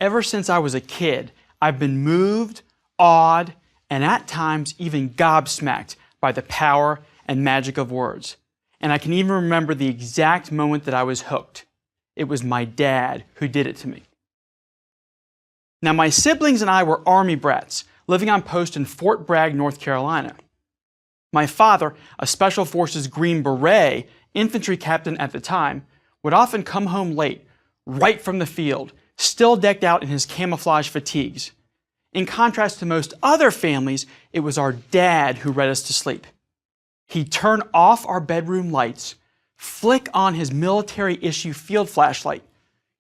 Ever since I was a kid, I've been moved, awed, and at times even gobsmacked by the power and magic of words. And I can even remember the exact moment that I was hooked. It was my dad who did it to me. Now, my siblings and I were Army brats, living on post in Fort Bragg, North Carolina. My father, a Special Forces Green Beret infantry captain at the time, would often come home late, right from the field, still decked out in his camouflage fatigues. In contrast to most other families, it was our dad who read us to sleep. He'd turn off our bedroom lights, flick on his military-issue field flashlight,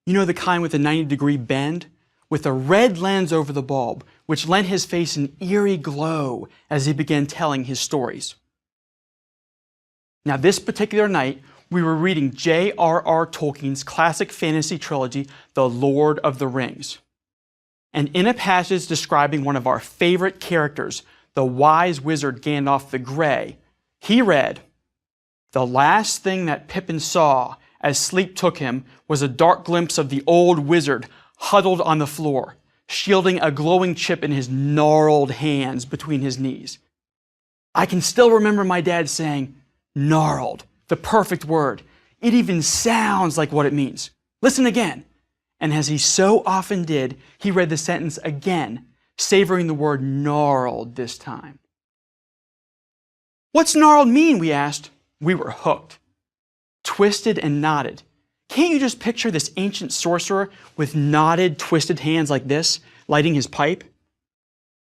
you know, the kind with a 90-degree bend, with a red lens over the bulb, which lent his face an eerie glow as he began telling his stories. Now, this particular night, we were reading J.R.R. Tolkien's classic fantasy trilogy, The Lord of the Rings. And in a passage describing one of our favorite characters, the wise wizard Gandalf the Grey, he read, "The last thing that Pippin saw as sleep took him was a dark glimpse of the old wizard huddled on the floor, shielding a glowing chip in his gnarled hands between his knees." I can still remember my dad saying, "Gnarled, the perfect word. It even sounds like what it means. Listen again." And as he so often did, he read the sentence again, savoring the word gnarled this time. "What's gnarled mean?" we asked. We were hooked. Twisted and knotted. Can't you just picture this ancient sorcerer with knotted, twisted hands like this, lighting his pipe?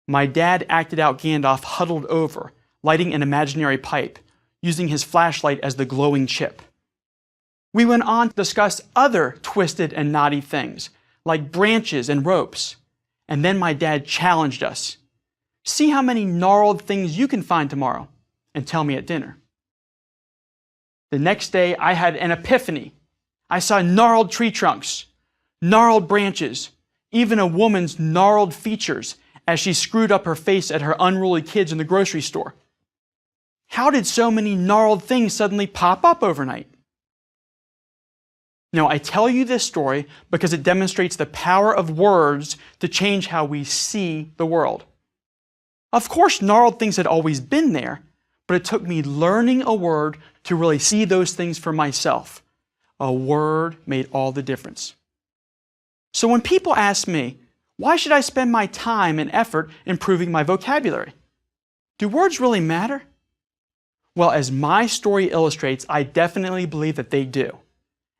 My dad acted out Gandalf huddled over, lighting an imaginary pipe, using his flashlight as the glowing chip. We went on to discuss other twisted and knotty things, like branches and ropes. And then my dad challenged us. "See how many gnarled things you can find tomorrow, and tell me at dinner." The next day, I had an epiphany. I saw gnarled tree trunks, gnarled branches, even a woman's gnarled features as she screwed up her face at her unruly kids in the grocery store. How did so many gnarled things suddenly pop up overnight? Now, I tell you this story because it demonstrates the power of words to change how we see the world. Of course, gnarled things had always been there, but it took me learning a word to really see those things for myself. A word made all the difference. So when people ask me, why should I spend my time and effort improving my vocabulary? Do words really matter? Well, as my story illustrates, I definitely believe that they do.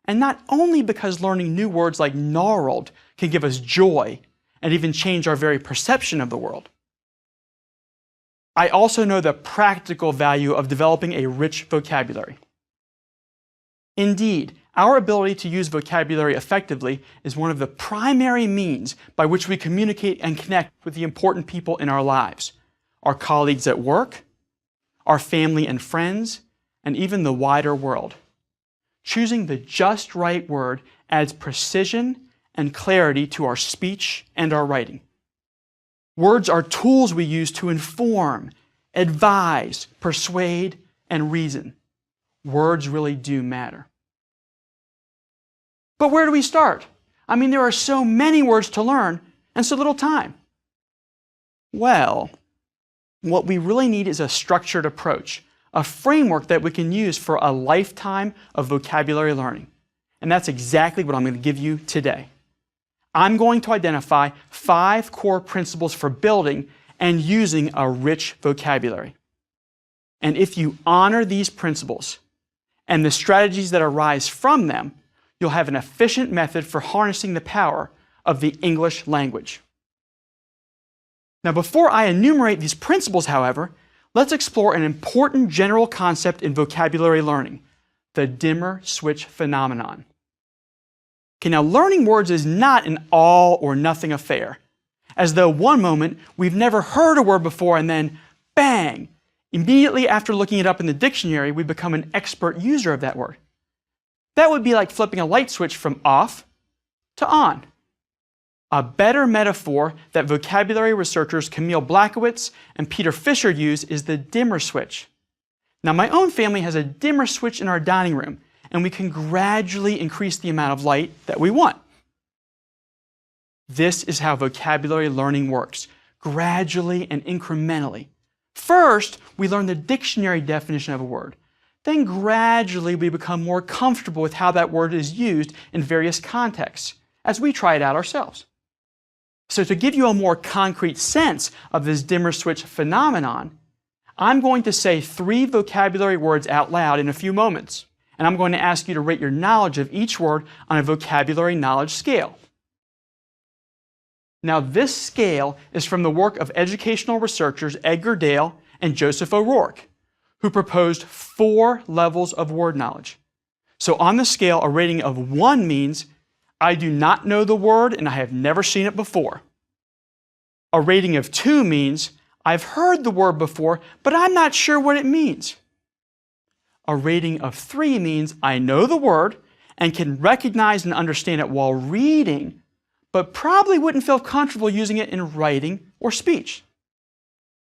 And not only because learning new words like gnarled can give us joy and even change our very perception of the world. I also know the practical value of developing a rich vocabulary. Indeed, our ability to use vocabulary effectively is one of the primary means by which we communicate and connect with the important people in our lives, our colleagues at work, our family and friends, and even the wider world. Choosing the just right word adds precision and clarity to our speech and our writing. Words are tools we use to inform, advise, persuade, and reason. Words really do matter. But where do we start? I mean, there are so many words to learn and so little time. Well, what we really need is a structured approach, a framework that we can use for a lifetime of vocabulary learning. And that's exactly what I'm going to give you today. I'm going to identify 5 core principles for building and using a rich vocabulary. And if you honor these principles and the strategies that arise from them, you'll have an efficient method for harnessing the power of the English language. Now, before I enumerate these principles, however, let's explore an important general concept in vocabulary learning, the dimmer switch phenomenon. Okay, now learning words is not an all or nothing affair, as though one moment we've never heard a word before and then, bang, immediately after looking it up in the dictionary, we become an expert user of that word. That would be like flipping a light switch from off to on. A better metaphor that vocabulary researchers Camille Blackowitz and Peter Fisher use is the dimmer switch. Now, my own family has a dimmer switch in our dining room, and we can gradually increase the amount of light that we want. This is how vocabulary learning works, gradually and incrementally. First, we learn the dictionary definition of a word. Then gradually we become more comfortable with how that word is used in various contexts as we try it out ourselves. So to give you a more concrete sense of this dimmer switch phenomenon, I'm going to say 3 vocabulary words out loud in a few moments, and I'm going to ask you to rate your knowledge of each word on a vocabulary knowledge scale. Now, this scale is from the work of educational researchers Edgar Dale and Joseph O'Rourke, who proposed 4 levels of word knowledge. So on the scale, a rating of 1 means I do not know the word and I have never seen it before. A rating of 2 means I've heard the word before, but I'm not sure what it means. A rating of 3 means I know the word and can recognize and understand it while reading, but probably wouldn't feel comfortable using it in writing or speech.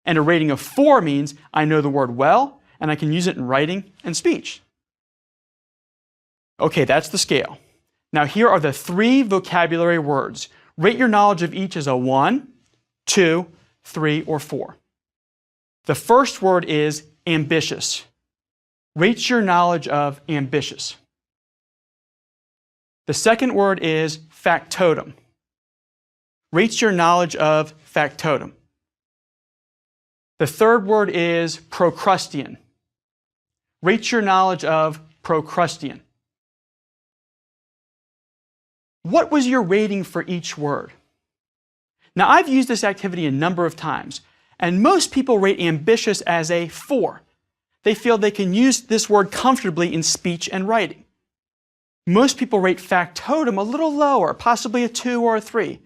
And a rating of 4 means I know the word well and I can use it in writing and speech. Okay, that's the scale. Now here are the 3 vocabulary words. Rate your knowledge of each as a 1, 2, 3, or 4. The first word is ambitious. Rate your knowledge of ambitious. The second word is factotum. Rate your knowledge of factotum. The third word is procrustean. Rate your knowledge of procrustean. What was your rating for each word? Now, I've used this activity a number of times, and most people rate ambitious as a 4. They feel they can use this word comfortably in speech and writing. Most people rate factotum a little lower, possibly a 2 or a 3.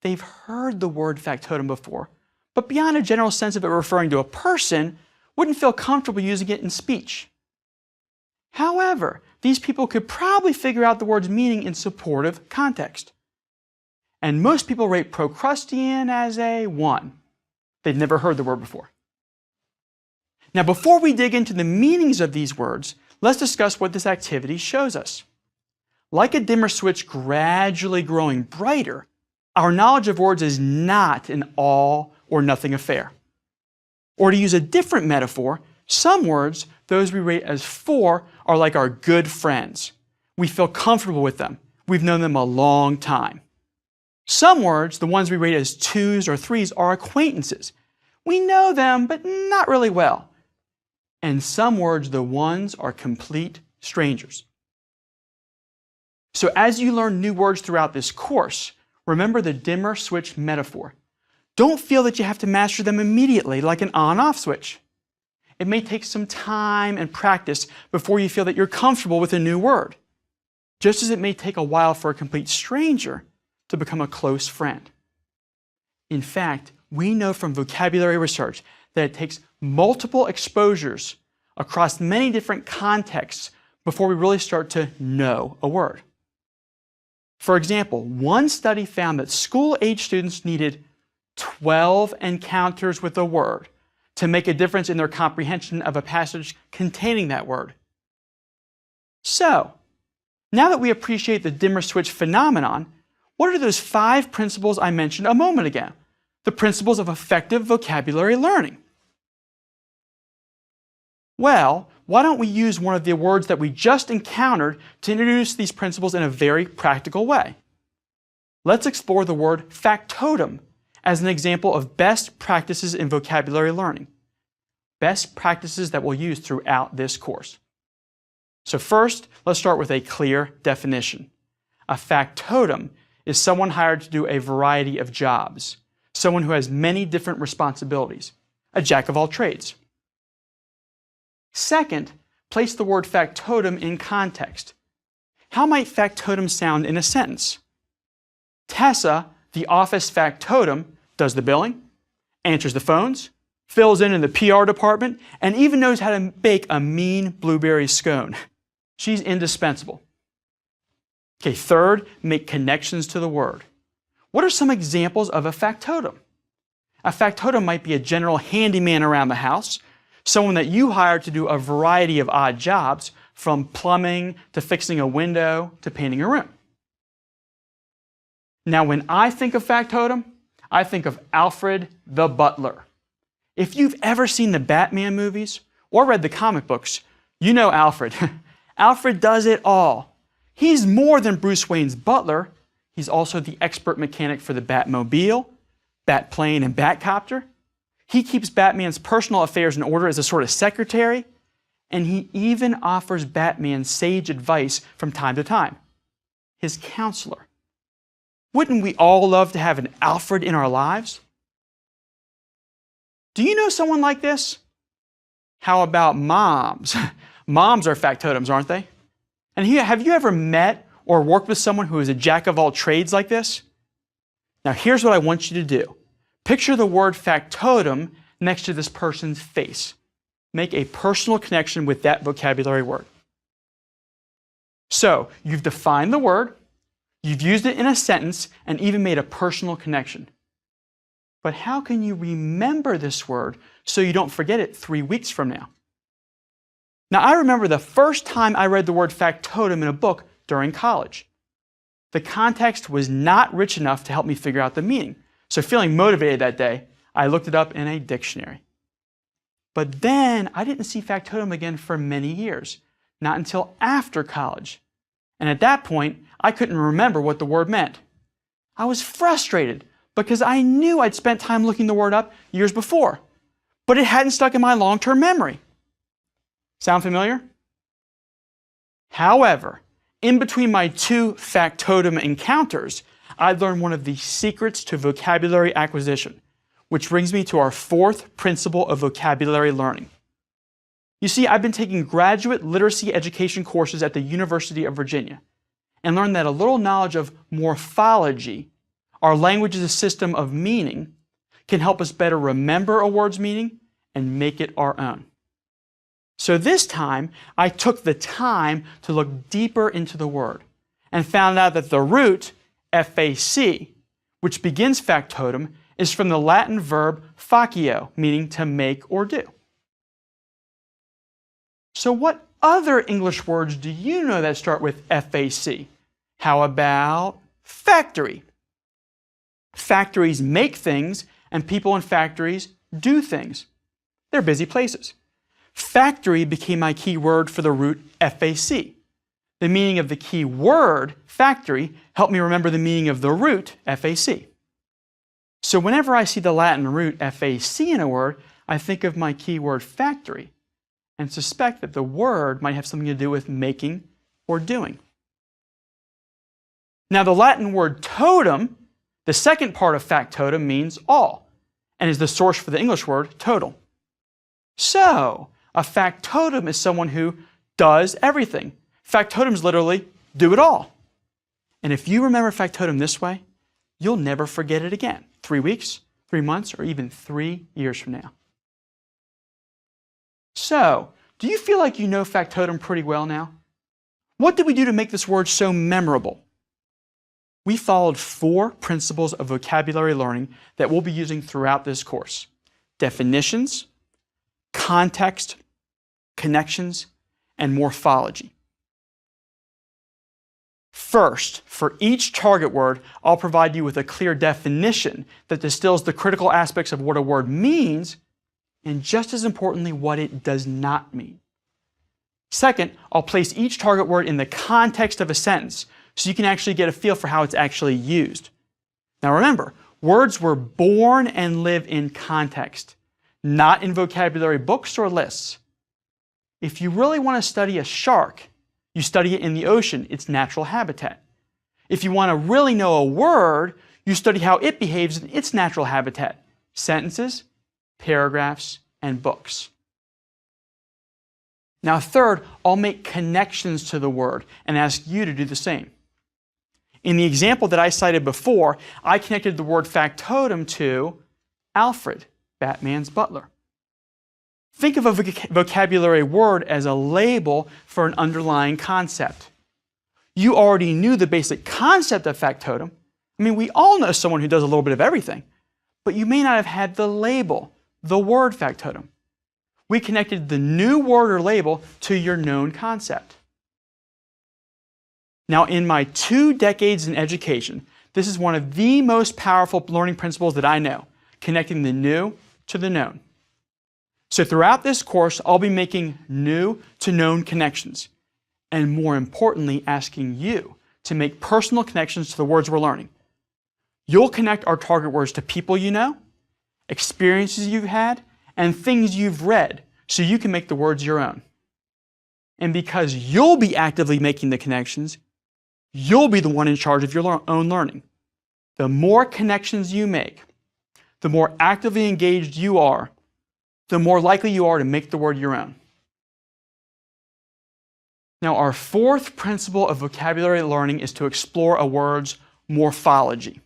They've heard the word factotum before, but beyond a general sense of it referring to a person, wouldn't feel comfortable using it in speech. However, these people could probably figure out the word's meaning in supportive context. And most people rate procrustean as a 1. They've never heard the word before. Now, before we dig into the meanings of these words, let's discuss what this activity shows us. Like a dimmer switch gradually growing brighter, our knowledge of words is not an all or nothing affair. Or to use a different metaphor, some words, those we rate as 4, are like our good friends. We feel comfortable with them. We've known them a long time. Some words, the ones we rate as 2s or 3s, are acquaintances. We know them, but not really well. And some words, the ones, are complete strangers. So as you learn new words throughout this course, remember the dimmer switch metaphor. Don't feel that you have to master them immediately like an on-off switch. It may take some time and practice before you feel that you're comfortable with a new word, just as it may take a while for a complete stranger to become a close friend. In fact, we know from vocabulary research that it takes multiple exposures across many different contexts before we really start to know a word. For example, one study found that school-age students needed 12 encounters with a word to make a difference in their comprehension of a passage containing that word. So, now that we appreciate the dimmer switch phenomenon, what are those 5 principles I mentioned a moment ago? The principles of effective vocabulary learning. Well, why don't we use one of the words that we just encountered to introduce these principles in a very practical way? Let's explore the word factotum as an example of best practices in vocabulary learning. Best practices that we'll use throughout this course. So first, let's start with a clear definition. A factotum is someone hired to do a variety of jobs, someone who has many different responsibilities, a jack of all trades. Second, place the word factotum in context. How might factotum sound in a sentence? Tessa, the office factotum, does the billing, answers the phones, fills in the PR department, and even knows how to bake a mean blueberry scone. She's indispensable. Okay, third, make connections to the word. What are some examples of a factotum? A factotum might be a general handyman around the house, someone that you hire to do a variety of odd jobs, from plumbing to fixing a window to painting a room. Now, when I think of factotum, I think of Alfred the Butler. If you've ever seen the Batman movies or read the comic books, you know Alfred. Alfred does it all. He's more than Bruce Wayne's butler. He's also the expert mechanic for the Batmobile, Batplane, and Batcopter. He keeps Batman's personal affairs in order as a sort of secretary, and he even offers Batman sage advice from time to time. His counselor. Wouldn't we all love to have an Alfred in our lives? Do you know someone like this? How about moms? Moms are factotums, aren't they? And have you ever met or worked with someone who is a jack of all trades like this? Now here's what I want you to do. Picture the word factotum next to this person's face. Make a personal connection with that vocabulary word. So, you've defined the word, you've used it in a sentence, and even made a personal connection. But how can you remember this word so you don't forget it 3 weeks from now? Now, I remember the first time I read the word factotum in a book during college. The context was not rich enough to help me figure out the meaning. So feeling motivated that day, I looked it up in a dictionary. But then I didn't see factotum again for many years, not until after college. And at that point, I couldn't remember what the word meant. I was frustrated because I knew I'd spent time looking the word up years before, but it hadn't stuck in my long-term memory. Sound familiar? However, in between my two factotum encounters, I learned one of the secrets to vocabulary acquisition, which brings me to our fourth principle of vocabulary learning. You see, I've been taking graduate literacy education courses at the University of Virginia and learned that a little knowledge of morphology, our language's system of meaning, can help us better remember a word's meaning and make it our own. So this time, I took the time to look deeper into the word and found out that the root, fac, which begins factotum, is from the Latin verb facio, meaning to make or do. So what other English words do you know that start with fac? How about factory? Factories make things, and people in factories do things. They're busy places. Factory became my key word for the root fac. The meaning of the key word, factory, helped me remember the meaning of the root fac. So whenever I see the Latin root fac in a word, I think of my key word factory and suspect that the word might have something to do with making or doing. Now the Latin word totum, the second part of factotum, means all and is the source for the English word total. So, a factotum is someone who does everything. Factotums literally do it all. And if you remember factotum this way, you'll never forget it again. 3 weeks, 3 months, or even 3 years from now. So, do you feel like you know factotum pretty well now? What did we do to make this word so memorable? We followed 4 principles of vocabulary learning that we'll be using throughout this course. Definitions, context, connections, and morphology. First, for each target word, I'll provide you with a clear definition that distills the critical aspects of what a word means, and just as importantly, what it does not mean. Second, I'll place each target word in the context of a sentence, so you can actually get a feel for how it's actually used. Now remember, words were born and live in context, not in vocabulary books or lists. If you really want to study a shark, you study it in the ocean, its natural habitat. If you want to really know a word, you study how it behaves in its natural habitat, sentences, paragraphs, and books. Now third, I'll make connections to the word and ask you to do the same. In the example that I cited before, I connected the word factotum to Alfred, Batman's butler. Think of a vocabulary word as a label for an underlying concept. You already knew the basic concept of factotum. I mean, we all know someone who does a little bit of everything, but you may not have had the label, the word factotum. We connected the new word or label to your known concept. Now, in my 2 decades in education, this is one of the most powerful learning principles that I know, connecting the new to the known. So throughout this course, I'll be making new to known connections, and more importantly, asking you to make personal connections to the words we're learning. You'll connect our target words to people you know, experiences you've had, and things you've read, so you can make the words your own. And because you'll be actively making the connections, you'll be the one in charge of your own learning. The more connections you make, the more actively engaged you are, the more likely you are to make the word your own. Now, our fourth principle of vocabulary learning is to explore a word's morphology.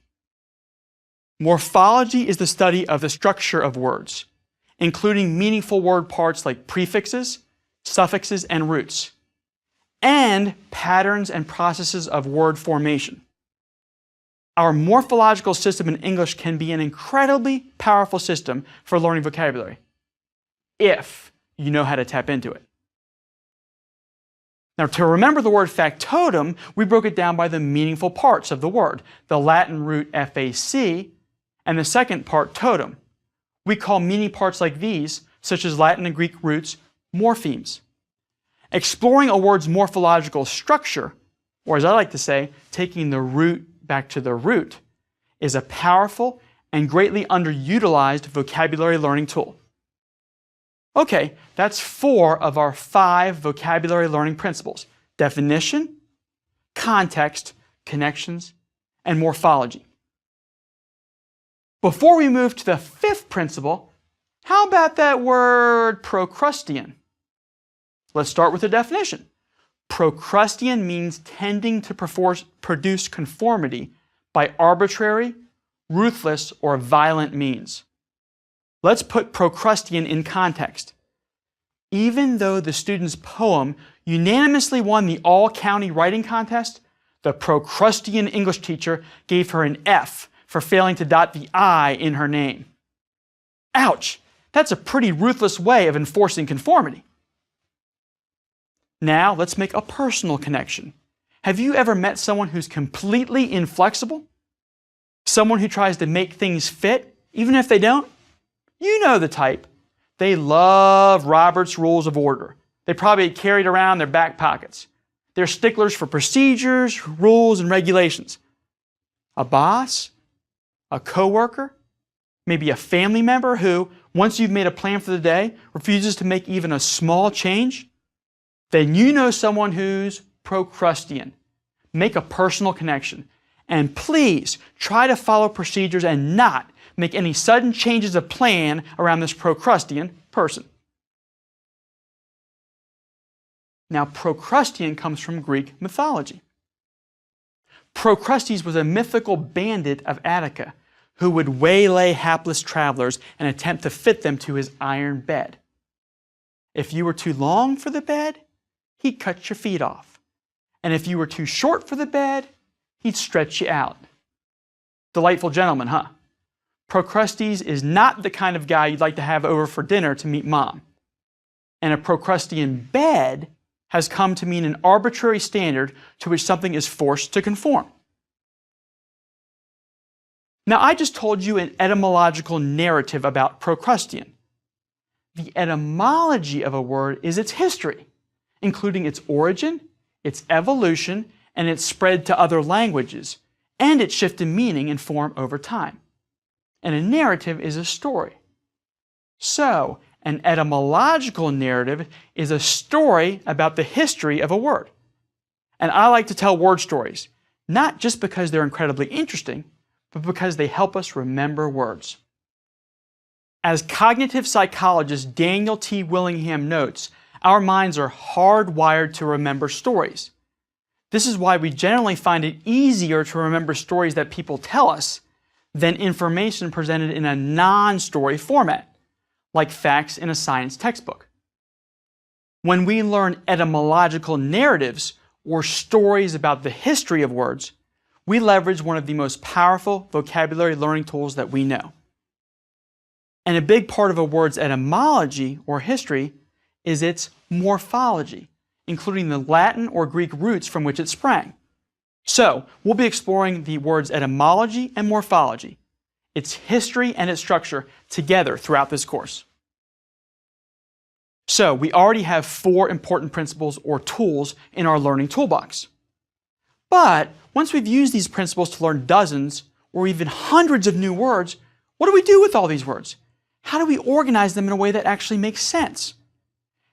Morphology is the study of the structure of words, including meaningful word parts like prefixes, suffixes, and roots, and patterns and processes of word formation. Our morphological system in English can be an incredibly powerful system for learning vocabulary, if you know how to tap into it. Now, to remember the word factotum, we broke it down by the meaningful parts of the word, the Latin root fac, and the second part totum. We call meaning parts like these, such as Latin and Greek roots, morphemes. Exploring a word's morphological structure, or as I like to say, taking the root back to the root, is a powerful and greatly underutilized vocabulary learning tool. Okay, that's 4 of our 5 vocabulary learning principles: definition, context, connections, and morphology. Before we move to the 5th principle, how about that word Procrustean? Let's start with the definition. Procrustean means tending to produce conformity by arbitrary, ruthless, or violent means. Let's put Procrustean in context. Even though the student's poem unanimously won the all-county writing contest, the Procrustean English teacher gave her an F for failing to dot the I in her name. Ouch! That's a pretty ruthless way of enforcing conformity. Now, let's make a personal connection. Have you ever met someone who's completely inflexible? Someone who tries to make things fit, even if they don't? You know the type. They love Robert's Rules of Order. They probably carry it around in their back pockets. They're sticklers for procedures, rules, and regulations. A boss? A coworker? Maybe a family member who, once you've made a plan for the day, refuses to make even a small change? Then you know someone who's Procrustean. Make a personal connection. And please try to follow procedures and not make any sudden changes of plan around this Procrustean person. Now, Procrustean comes from Greek mythology. Procrustes was a mythical bandit of Attica who would waylay hapless travelers and attempt to fit them to his iron bed. If you were too long for the bed, he'd cut your feet off. And if you were too short for the bed, he'd stretch you out. Delightful gentleman, huh? Procrustes is not the kind of guy you'd like to have over for dinner to meet mom. And a Procrustean bed has come to mean an arbitrary standard to which something is forced to conform. Now, I just told you an etymological narrative about Procrustean. The etymology of a word is its history, including its origin, its evolution, and its spread to other languages, and its shift in meaning and form over time. And a narrative is a story. So, an etymological narrative is a story about the history of a word. And I like to tell word stories, not just because they're incredibly interesting, but because they help us remember words. As cognitive psychologist Daniel T. Willingham notes, our minds are hardwired to remember stories. This is why we generally find it easier to remember stories that people tell us than information presented in a non-story format, like facts in a science textbook. When we learn etymological narratives or stories about the history of words, we leverage one of the most powerful vocabulary learning tools that we know. And a big part of a word's etymology or history is its morphology, including the Latin or Greek roots from which it sprang. So, we'll be exploring the word's etymology and morphology, its history and its structure together throughout this course. So, we already have 4 important principles or tools in our learning toolbox. But once we've used these principles to learn dozens or even hundreds of new words, what do we do with all these words? How do we organize them in a way that actually makes sense?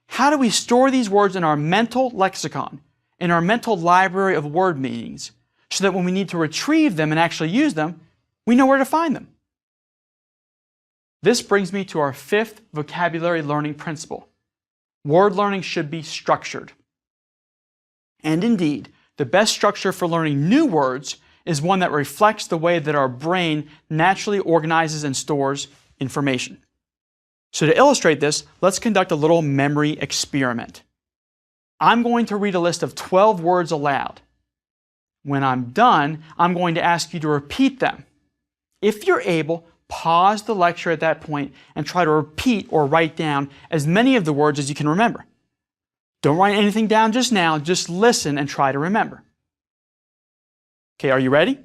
How do we store these words in our mental lexicon, in our mental library of word meanings, so that when we need to retrieve them and actually use them, we know where to find them? This brings me to our 5th vocabulary learning principle. Word learning should be structured. And indeed, the best structure for learning new words is one that reflects the way that our brain naturally organizes and stores information. So to illustrate this, let's conduct a little memory experiment. I'm going to read a list of 12 words aloud. When I'm done, I'm going to ask you to repeat them. If you're able, pause the lecture at that point and try to repeat or write down as many of the words as you can remember. Don't write anything down just now, just listen and try to remember. Okay, are you ready?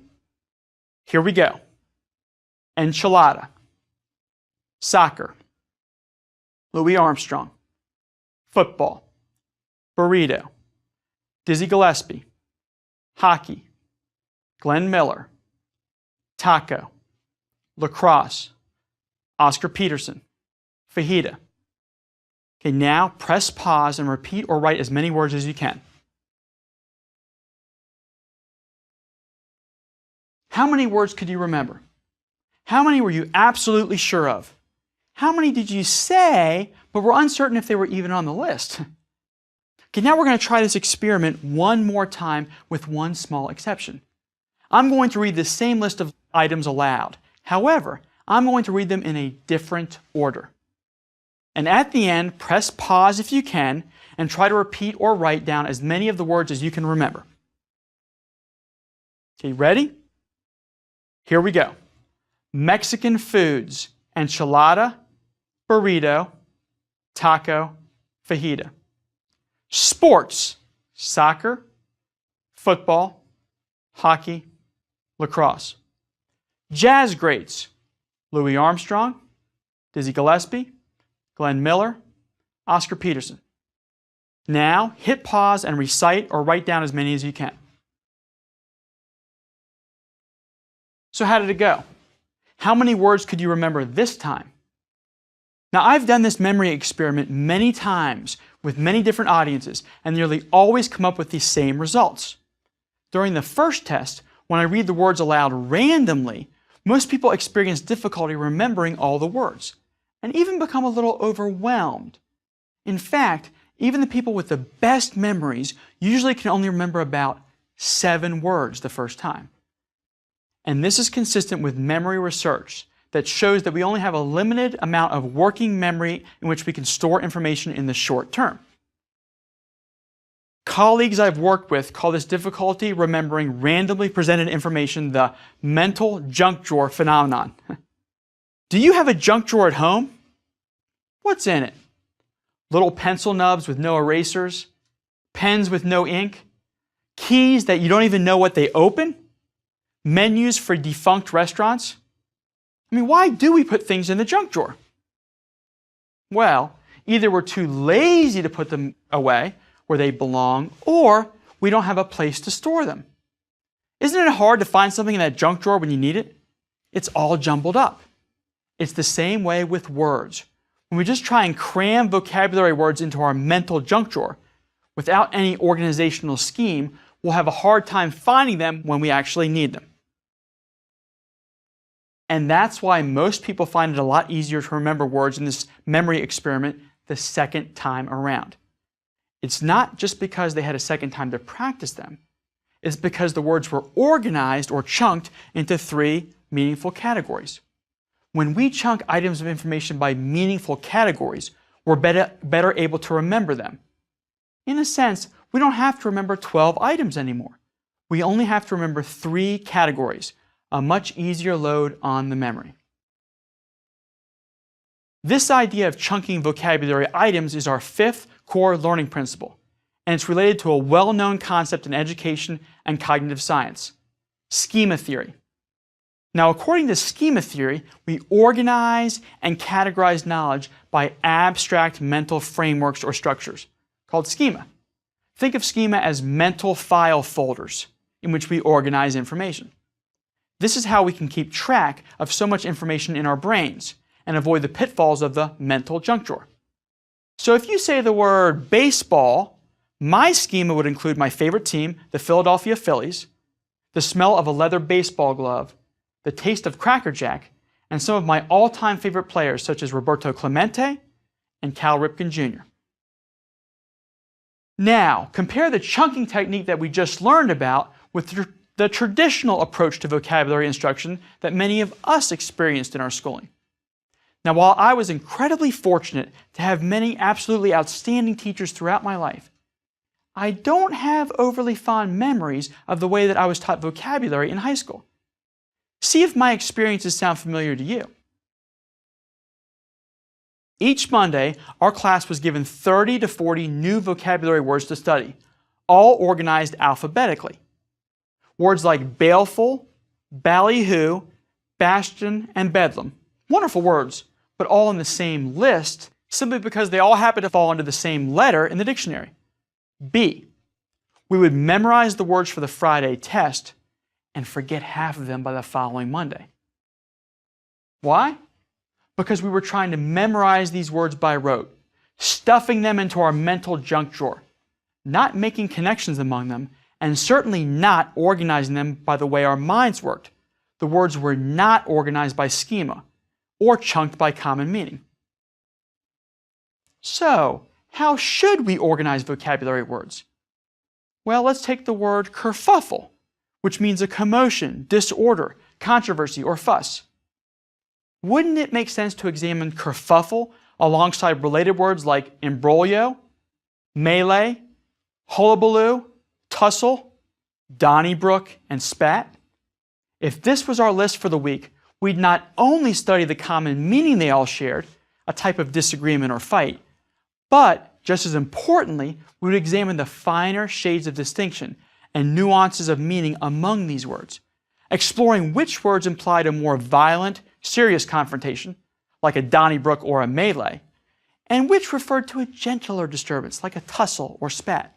Here we go. Enchilada, soccer, Louis Armstrong, football, burrito, Dizzy Gillespie, hockey, Glenn Miller, taco, lacrosse, Oscar Peterson, fajita. Okay, now press pause and repeat or write as many words as you can. How many words could you remember? How many were you absolutely sure of? How many did you say, but were uncertain if they were even on the list? Okay, now we're going to try this experiment one more time with one small exception. I'm going to read the same list of items aloud. However, I'm going to read them in a different order. And at the end, press pause if you can, and try to repeat or write down as many of the words as you can remember. Okay, ready? Here we go. Mexican foods, enchilada, burrito, taco, fajita. Sports, soccer, football, hockey, lacrosse. Jazz greats, Louis Armstrong, Dizzy Gillespie, Glenn Miller, Oscar Peterson. Now, hit pause and recite or write down as many as you can. So how did it go? How many words could you remember this time? Now, I've done this memory experiment many times with many different audiences and nearly always come up with the same results. During the first test, when I read the words aloud randomly, most people experience difficulty remembering all the words and even become a little overwhelmed. In fact, even the people with the best memories usually can only remember about 7 words the first time. And this is consistent with memory research that shows that we only have a limited amount of working memory in which we can store information in the short term. Colleagues I've worked with call this difficulty remembering randomly presented information the mental junk drawer phenomenon. Do you have a junk drawer at home? What's in it? Little pencil nubs with no erasers? Pens with no ink? Keys that you don't even know what they open? Menus for defunct restaurants? I mean, why do we put things in the junk drawer? Well, either we're too lazy to put them away where they belong, or we don't have a place to store them. Isn't it hard to find something in that junk drawer when you need it? It's all jumbled up. It's the same way with words. When we just try and cram vocabulary words into our mental junk drawer, without any organizational scheme, we'll have a hard time finding them when we actually need them. And that's why most people find it a lot easier to remember words in this memory experiment the second time around. It's not just because they had a second time to practice them. It's because the words were organized or chunked into 3 meaningful categories. When we chunk items of information by meaningful categories, we're better able to remember them. In a sense, we don't have to remember 12 items anymore. We only have to remember 3 categories, a much easier load on the memory. This idea of chunking vocabulary items is our 5th core learning principle, and it's related to a well-known concept in education and cognitive science, schema theory. Now, according to schema theory, we organize and categorize knowledge by abstract mental frameworks or structures, called schema. Think of schema as mental file folders in which we organize information. This is how we can keep track of so much information in our brains and avoid the pitfalls of the mental junk drawer. So if you say the word baseball, my schema would include my favorite team, the Philadelphia Phillies, the smell of a leather baseball glove, the taste of Cracker Jack, and some of my all-time favorite players such as Roberto Clemente and Cal Ripken Jr. Now, compare the chunking technique that we just learned about with the traditional approach to vocabulary instruction that many of us experienced in our schooling. Now, while I was incredibly fortunate to have many absolutely outstanding teachers throughout my life, I don't have overly fond memories of the way that I was taught vocabulary in high school. See if my experiences sound familiar to you. Each Monday, our class was given 30 to 40 new vocabulary words to study, all organized alphabetically. Words like baleful, ballyhoo, bastion, and bedlam. Wonderful words, but all in the same list simply because they all happen to fall under the same letter in the dictionary, B. We would memorize the words for the Friday test and forget half of them by the following Monday. Why? Because we were trying to memorize these words by rote, stuffing them into our mental junk drawer, not making connections among them, and certainly not organizing them by the way our minds worked. The words were not organized by schema or chunked by common meaning. So, how should we organize vocabulary words? Well, let's take the word kerfuffle, which means a commotion, disorder, controversy, or fuss. Wouldn't it make sense to examine kerfuffle alongside related words like imbroglio, melee, hullabaloo, tussle, Donnybrook, and spat? If this was our list for the week, we'd not only study the common meaning they all shared, a type of disagreement or fight, but, just as importantly, we would examine the finer shades of distinction and nuances of meaning among these words, exploring which words implied a more violent, serious confrontation, like a Donnybrook or a melee, and which referred to a gentler disturbance, like a tussle or spat.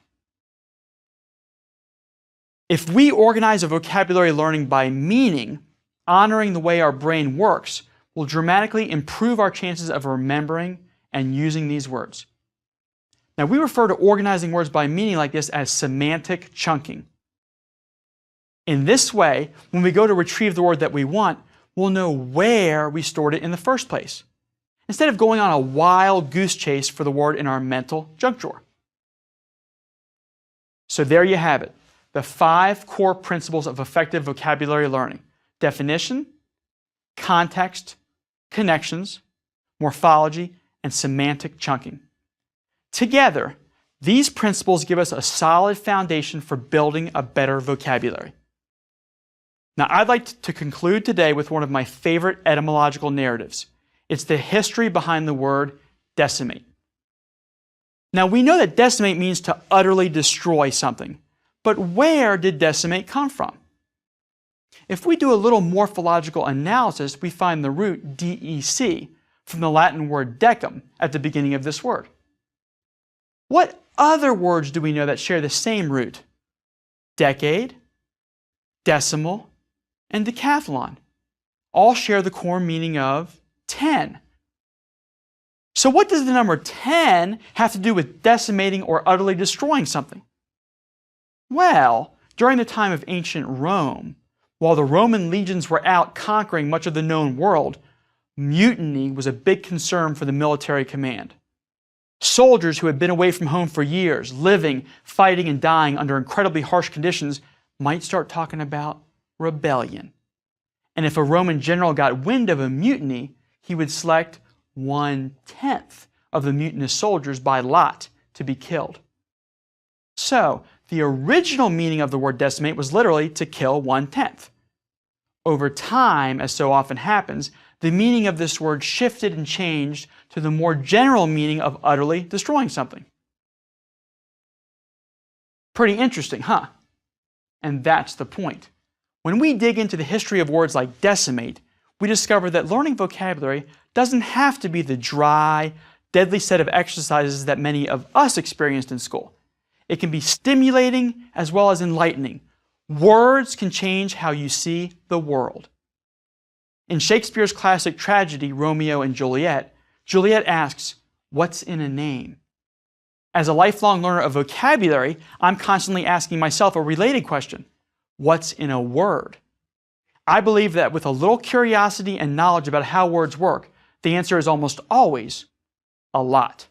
If we organize a vocabulary learning by meaning, honoring the way our brain works will dramatically improve our chances of remembering and using these words. Now, we refer to organizing words by meaning like this as semantic chunking. In this way, when we go to retrieve the word that we want, we'll know where we stored it in the first place, instead of going on a wild goose chase for the word in our mental junk drawer. So there you have it, the 5 core principles of effective vocabulary learning: definition, context, connections, morphology, and semantic chunking. Together, these principles give us a solid foundation for building a better vocabulary. Now, I'd like to conclude today with one of my favorite etymological narratives. It's the history behind the word decimate. Now, we know that decimate means to utterly destroy something, but where did decimate come from? If we do a little morphological analysis, we find the root DEC from the Latin word decum at the beginning of this word. What other words do we know that share the same root? Decade, decimal, and decathlon all share the core meaning of 10. So what does the number 10 have to do with decimating or utterly destroying something? Well, during the time of ancient Rome, while the Roman legions were out conquering much of the known world, mutiny was a big concern for the military command. Soldiers who had been away from home for years, living, fighting, and dying under incredibly harsh conditions, might start talking about rebellion. And if a Roman general got wind of a mutiny, he would select 1/10 of the mutinous soldiers by lot to be killed. So, the original meaning of the word decimate was literally to kill 1/10. Over time, as so often happens, the meaning of this word shifted and changed to the more general meaning of utterly destroying something. Pretty interesting, huh? And that's the point. When we dig into the history of words like decimate, we discover that learning vocabulary doesn't have to be the dry, deadly set of exercises that many of us experienced in school. It can be stimulating as well as enlightening. Words can change how you see the world. In Shakespeare's classic tragedy, Romeo and Juliet, Juliet asks, "What's in a name?" As a lifelong learner of vocabulary, I'm constantly asking myself a related question: what's in a word? I believe that with a little curiosity and knowledge about how words work, the answer is almost always a lot.